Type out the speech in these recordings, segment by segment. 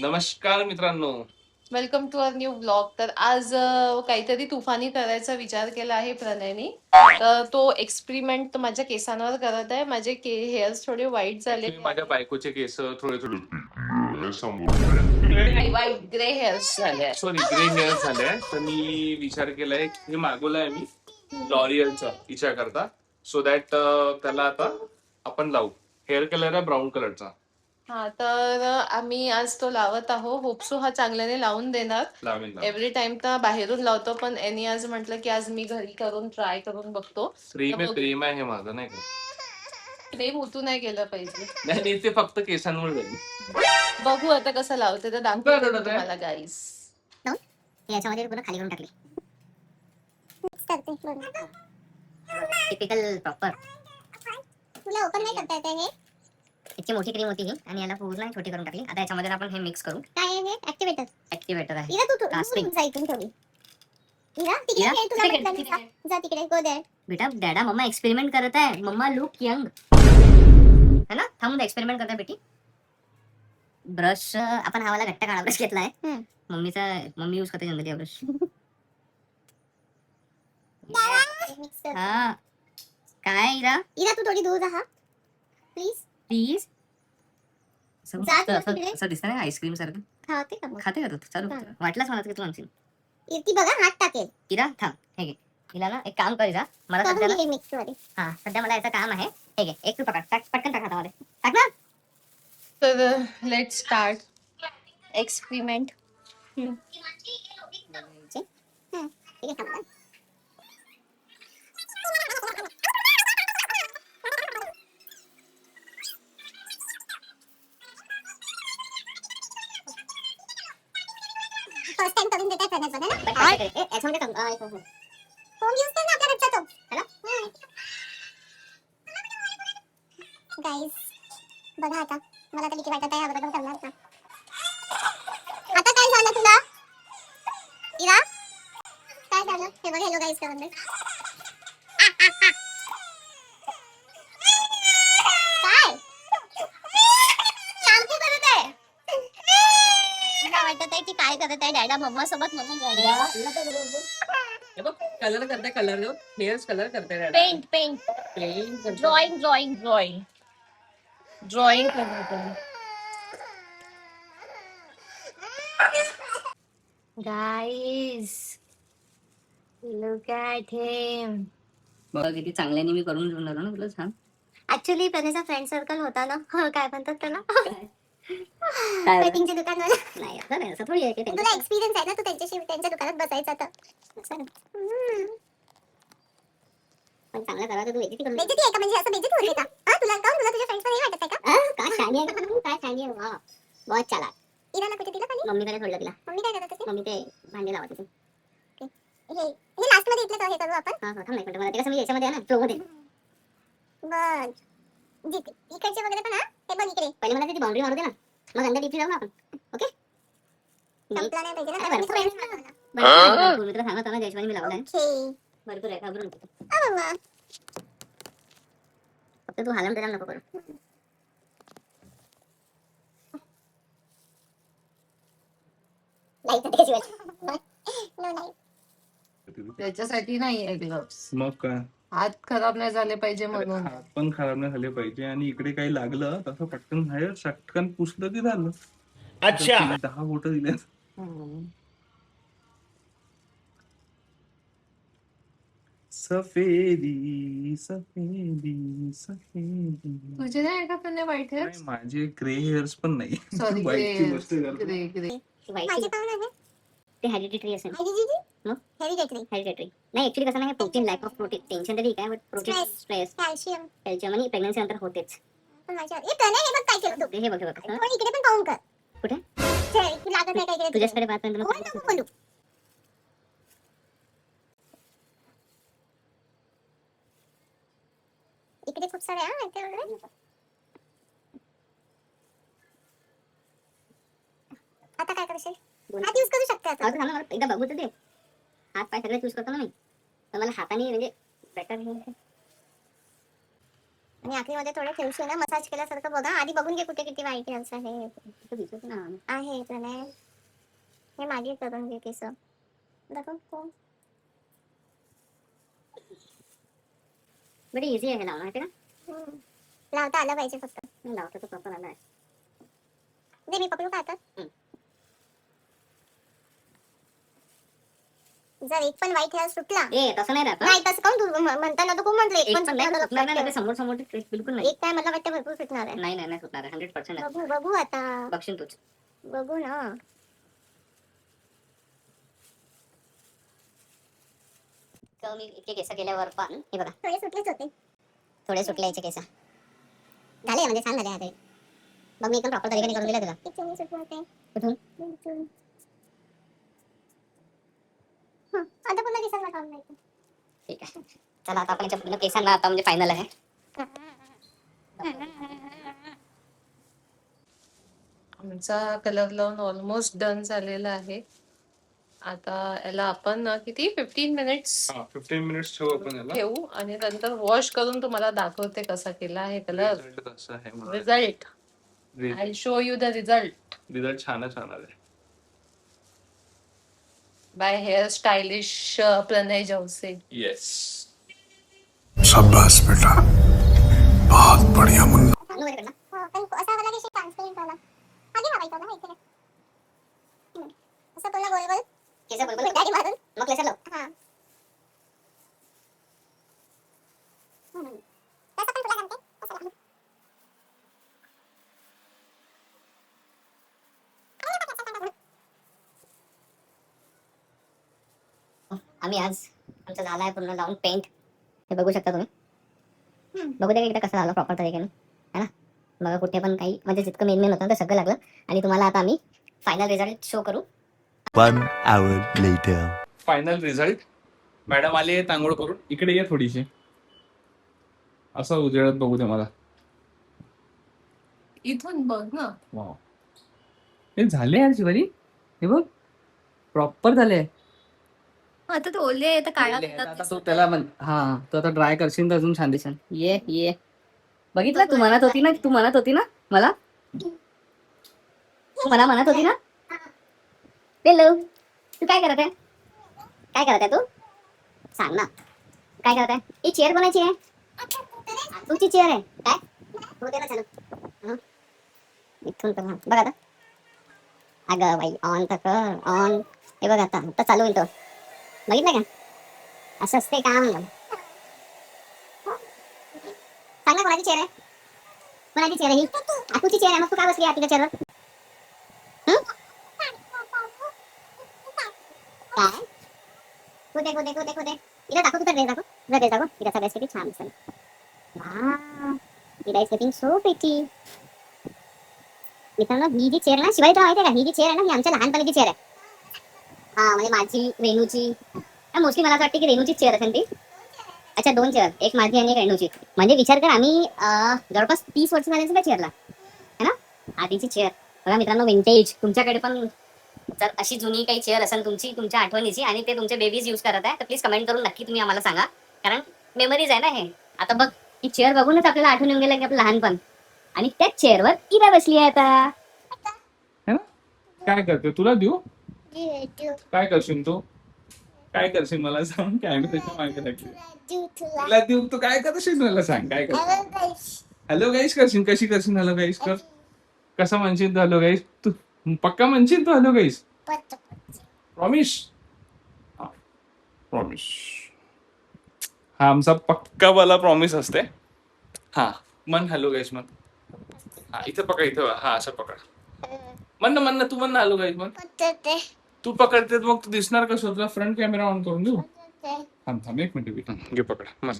नमस्कार मित्रांनो. Welcome to our new blog. तर आज काहीतरी तुफानी करायचा विचार केला आहे प्रणयनी. तर तो एक्सपेरिमेंट माझ्या केसांवर करत आहे. माझे हेअर्स थोडे वाईट झाले. माझ्या बायकोचे केस थोडे थोडे वाईट ग्रे हेअर्स झाले. सॉरी ग्रे हेअर्स झाले. तर मी विचार केलाय की हे मागवलंय मी लॉरियलचा तिच्या करता, सो दॅट त्याला आता आपण लावू. हेअर कलर आहे ब्राऊन कलरचा. हा, तर आम्ही आज तो लावत आहोत. होपसो हा चांगल्याने लावून देणार. लावेन एव्हरी टाइम तर बाहेरून लावतो, पण यांनी आज म्हटलं की आज मी घरी करून ट्राय करून बघतो. प्रेम आहे हे माझं, नाही का? प्रेम उतू नाही केलं पाहिजे. नाही ते फक्त केसांवर जाईल. बघू आता कसं लावते तर दाखवते तुम्हाला गाईस. याच्यामध्ये पूर्ण खाली करून टाकली. Typical proper. तुला ओपन नाही करता येते हे. इतकी मोठी क्रीम होती ही आणि याला पूर्ण छोटी करून टाकली. आता याच्यामध्ये आपण हे मिक्स करू. काय आहे हे? ऍक्टिव्हेटर आहे. इरा तू जा इथून थोडी. इरा तिकडे तुला म्हटलं जा तिकडे गो देयर. बेटा डॅडा मम्मा एक्सपेरिमेंट करत आहे. मम्मा लुक यंग है ना. थांबून एक्सपेरिमेंट करत आहे बेटी. ब्रश आपण हा वाला घट्ट काळा ब्रश घेतलाय. मम्मी यूज करते जनरली ब्रश. हा काय इरा तू थोडी दूर राहा प्लीज. असं दिसतं ना आईस्क्रीम सारखं. खाते का तू? चालू वाटलंच मला की तू आणशील. ती बघा हात टाकेल. इरा थांब. हे घे. हिला ना एक काम कर इरा. मला सध्या मला याचं काम आहे. हे घे एक तू पटकन टाक हातामध्ये. टाक ना. तर let start experiment. First time करून देताय प्रणय बघा ना. याच्यामध्ये होम यूज कर ना आपल्या घरचा तो है ना. गाइस बघा आता मला तर किती वाटत आहे अगोदर करणार ना. आता काय झालं तुला इरा? काय झालं हे बघ. हेलो गाइस करून दे. काय शॅम्पू करत आहे. मला वाटत आहे की काय करत आहे डॅडा मम्मा सोबत म्हणून कलर करते. कलर हेअर्स कलर करते. पेंट ड्रॉइंग करते. गाइस लुक ॲट हिम. बघा किती चांगल्याने मी करून घेऊन आलो ना तुला छान. ऍक्च्युली प्रणयचा फ्रेंड सर्कल होता ना. काय म्हणतात त्याला कटिंगचे दुकान नाही. असं नाही, असं थोडी आहे. तुला एक्सपिरियन्स आहे ना. तू त्यांच्याशी त्यांच्या दुकानात बसायचा तर पण चांगलं करा. तू बेइज्जती आहे का? म्हणजे असं बेइज्जती होते का? तुला तुझ्या फ्रेंड्स नाही वाटत आहे का? काय शानी आहे का? काय शानी आहे. वाह बहुत चालाक. इराला कुठे दिलं खाली? मम्मीकडे सोडलं तिला. मम्मी काय करत होती? मम्मी ते भांडे लावत होती. हे लास्ट मध्ये इथलं हे करू आपण. थांब एक मिनिट. मला ते कसं मी याच्यामध्ये आहे ना फ्लो मध्ये बघ. इकडचे वगैरे पण ते बघ इकडे. पहिले मला ती बाउंड्री मारू दे ना. मग अंदर डीपी लावू ना आपण. ओके. संपला नाही पाहिजे ना. मी तुला सांगत होतो ना देशवानी मी लावलाय. भरपूर आहे. घाबरून फक्त तू हालम त्याला नको करू. त्याच्यासाठी नाही ग्लोव्स. मग काय? हात खराब नाही झाले पाहिजे म्हणून. हात पण खराब नाही झाले पाहिजे आणि इकडे काही लागलं तसं पटकन बाहेर चटकन पुसलं की झालं. अच्छा 10 बोट दिले. सफेदी सफेदी सफेदी. तुझे नाही का पण व्हाईट नाही, हेअर्स? माझे ग्रे हेअर्स पण नाही. सॉरी White ची गोष्ट करतो. ग्रे. माझे पाहून आहे ते हेरिडिटरी असेल. हेरिडिटरी नाही. ऍक्च्युली कसं नाही protein lack of protein tension तर ठीक आहे. बट प्रोटीन स्ट्रेस कॅल्शियम आणि प्रेग्नन्सी नंतर होतेच. पण माझ्या हे बघ काय केलं तू. हे बघ इकडे पण पाहून कर. कुठे लागत नाही काय तुझ्याकडे पाहत बोलू. इकडे खूप सारे आता काय करशील? हात यूज करू शकते आता. एकदा बघू तर दे. हात पाय सगळे यूज करतो ना मी. तर मला हाताने म्हणजे बेटर आणि आखरीमध्ये थोडे ठेवशील ना मसाज केल्यासारखं बघा. आधी बघून घे कुठे किती व्हाईट हेअर्स आहे. आहे प्रणय, हे मागे करून घे केस. दाखव कोण. बड़ी इझी आहे लावणं माहिती ना. लावता आलं पाहिजे फक्त. लावता तर प्रॉपर आला आहे. दे मी पकडू का आता. जर एक पण व्हाईट हेअर सुटला तसं नाही राहत. नाही तसं काऊन तू म्हणताना तू खूप म्हटलं एक पण सुटणार नाही. समोर समोर बिलकुल नाही. एक काय मला वाटतं भरपूर सुटणार आहे. नाही नाही सुटणार आहे 100%. बघू बघू आता. बघशील तूच. बघू ना. मी इतके केस केल्यावर पण हे बघा थोडे सुटलेच होते. थोडे सुटले याचे केस झाले म्हणजे छान झाले आता. मग मी एकदम प्रॉपर तरीके करून दिला तुला. इथे सुटले होते. कुठून. आता पुन्हा दिसायला काम नाही. ठीक आहे चला आता आपण याच्या पूर्ण केसांना आता म्हणजे फायनल आहे. आमचा कलर लावून ऑलमोस्ट डन झालेला आहे. आता याला आपण किती 15 मिनिट्स 15 मिनिट्स ठेवू आपण याला. ठेवू आणि नंतर वॉश करून तुम्हाला दाखवते कसा केला आहे कलर. रिझल्ट कसा आहे मला. Result I show you the result छानच होणार आहे. बाय हेअर स्टायलिश प्रणय जवसे. येस. शाबाश बेटा, बहुत बढ़िया मुन्ना. असा वाला की ट्रान्सपेरंट वाला. आधी मारायचा ना इथे. असं पूर्ण गोल गोल केस गोल गोल गाडी मारून मग लेसर लाव. हां. तसं पण तुला जमते. असं आम्ही आज आमचा झाला आहे पूर्ण लावून पेंट. हे बघू शकता तुम्ही. बघू द्या एकदा कसं झालं प्रॉपर तरीकेने है ना. बघा कुठे पण काही म्हणजे जितकं मेन होतं ते सगळं लागलं. आणि तुम्हाला आता आम्ही फायनल रिझल्ट शो करू. 1 hour later. Final result. Madam आली आहे तांगोळ करून. इकडे ये थोडीशी. असं उजेडत बघू दे मला. इथून बघ ना. वाव. हे झाले यार शिवानी, हे बघ प्रॉपर झाले. आता तो ओले आहे तर काळा आता तो त्याला हा तो आता ड्राय करशील तर अजून छान दिसेल. ये बघितलं तू म्हणत होती ना मला. तू मला म्हणत होती ना पेलो तू काय करत आहे तू सांग ना काय करत आहे. ही चेअर कोणाची आहे. तुझी चेअर आहे काय. होते ना चालू इथून तर बघ आता. अगं बाई ऑन तर कर ऑन. हे बघ आता चालू होईल तो. बघितलं का असं असते काम. सांग ना कोणाची चेअर आहे. कोणाची चेअर आहे ही. आतूची चेअर आहे मग तू काय बसली आतीच्या चेअरवर. काय कुठे इथे दाखव. तुझा ड्रेस दाखव. इथे ड्रेस किती छान दिसेल. It is looking so pretty. मित्रांनो ही जी चेअर ना शिवाय तुला माहिती आहे का. ही जी चेअर आहे ना ही आमच्या लहानपणीची चेअर आहे. हा म्हणजे माझी रेणूची मोस्टली मला असं वाटतं की रेणूची चेअर असेल ती. अच्छा 2 चेअर एक माझी आणि एक रेणूची. म्हणजे विचार कर आम्ही जवळपास 30 वर्ष झाले त्या चेअरला है ना. आधीची चेअर बघा मित्रांनो विंटेज. तुमच्याकडे पण जर अशी जुनी काही चेअर असेल तुमच्या आठवणीची आणि ते तुमचे बेबीज यूज करत आहे तर प्लीज कमेंट करून नक्की तुम्ही आम्हाला सांगा. कारण मेमरीज आहे ना हे. आता बघ ही चेअर बघूनच आपल्याला आठवण येऊन गेलं की आपलं लहानपण. आणि त्याच चेअरवर इरा बसली आहे आता. काय करते तुला देऊ. काय करशील तू. काय करशील मला सांग. काय मी त्याच्या मागे लागली. तुला देऊ तू काय करशील मला सांग. काय करशील. हॅलो गाईस करशील. कशी करशील हॅलो गाईस कर. कसं म्हणशील तू हॅलो गाईस. तू पक्का म्हणशील तू हॅलो गाईस. प्रॉमिस. प्रॉमिस. हा आमचा पक्का वाला प्रॉमिस असते. हा मन हॅलो गाईस मन. हा इथे पकड इथे. हा असं पकड. म्हण ना तू म्हण ना हॅलो गाईस मन. तू पकडते मग तू दिसणार कसं. तुला फ्रंट कॅमेरा ऑन करून देऊ. थांब 1 मिनिट घे पकड. मन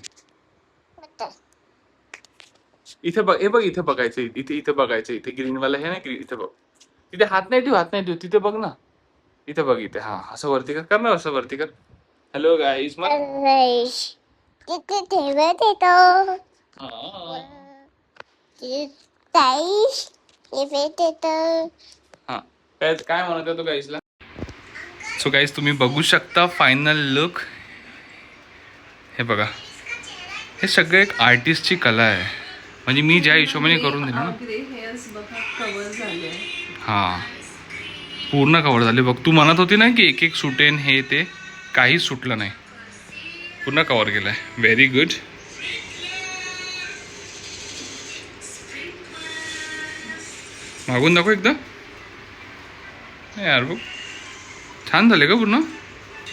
इथे बघ. हे बघ इथे बघायचं. इथे बघायचं. इथे ग्रीन वाला हे ना ग्रीन. इथे बघ. तिथे हात नाही ठेव. तिथे बघ ना. इथे बघ इथे. हा असं वरती कर ना. असं वरती कर. हॅलो गाईस मन. तिथे ठेवत येतो. हा काय म्हणत आहे तू गाईसला. सो गाईस तुम्ही बघू शकता फायनल लुक. हे बघा हे सगळं एक आर्टिस्टची कला आहे. म्हणजे मी ज्या हिशोबाने करून दिलं ना. ग्रे हेअर्स बघा कव्हर झाले. हां पूर्ण कव्हर झाले बघ. तू म्हणत होती ना की एक एक सुटेन हे ते, काहीच सुटलं नाही, पूर्ण कव्हर केलं आहे. Very good. मागून दाखव एकदा. यार बघ छान झाले का पूर्ण.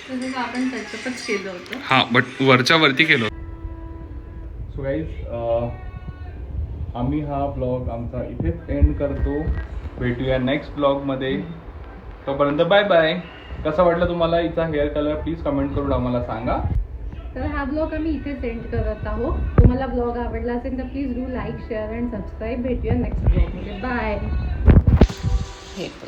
तसंच आपण टचअपच केलं होतं. हां बट वरच्या वरती केलं. सो गाईज आम्ही हा ब्लॉग आमचा इथेच एंड करतो. भेटूया नेक्स्ट ब्लॉगमध्ये. तोपर्यंत बाय बाय. कसा वाटलं तुम्हाला हिचा हेअर कलर प्लीज कमेंट करून आम्हाला सांगा. तर हा ब्लॉग आम्ही इथेच एंड करत आहोत. तुम्हाला ब्लॉग आवडला असेल तर please do like share and subscribe. भेटूया नेक्स्ट ब्लॉगमध्ये. बाय.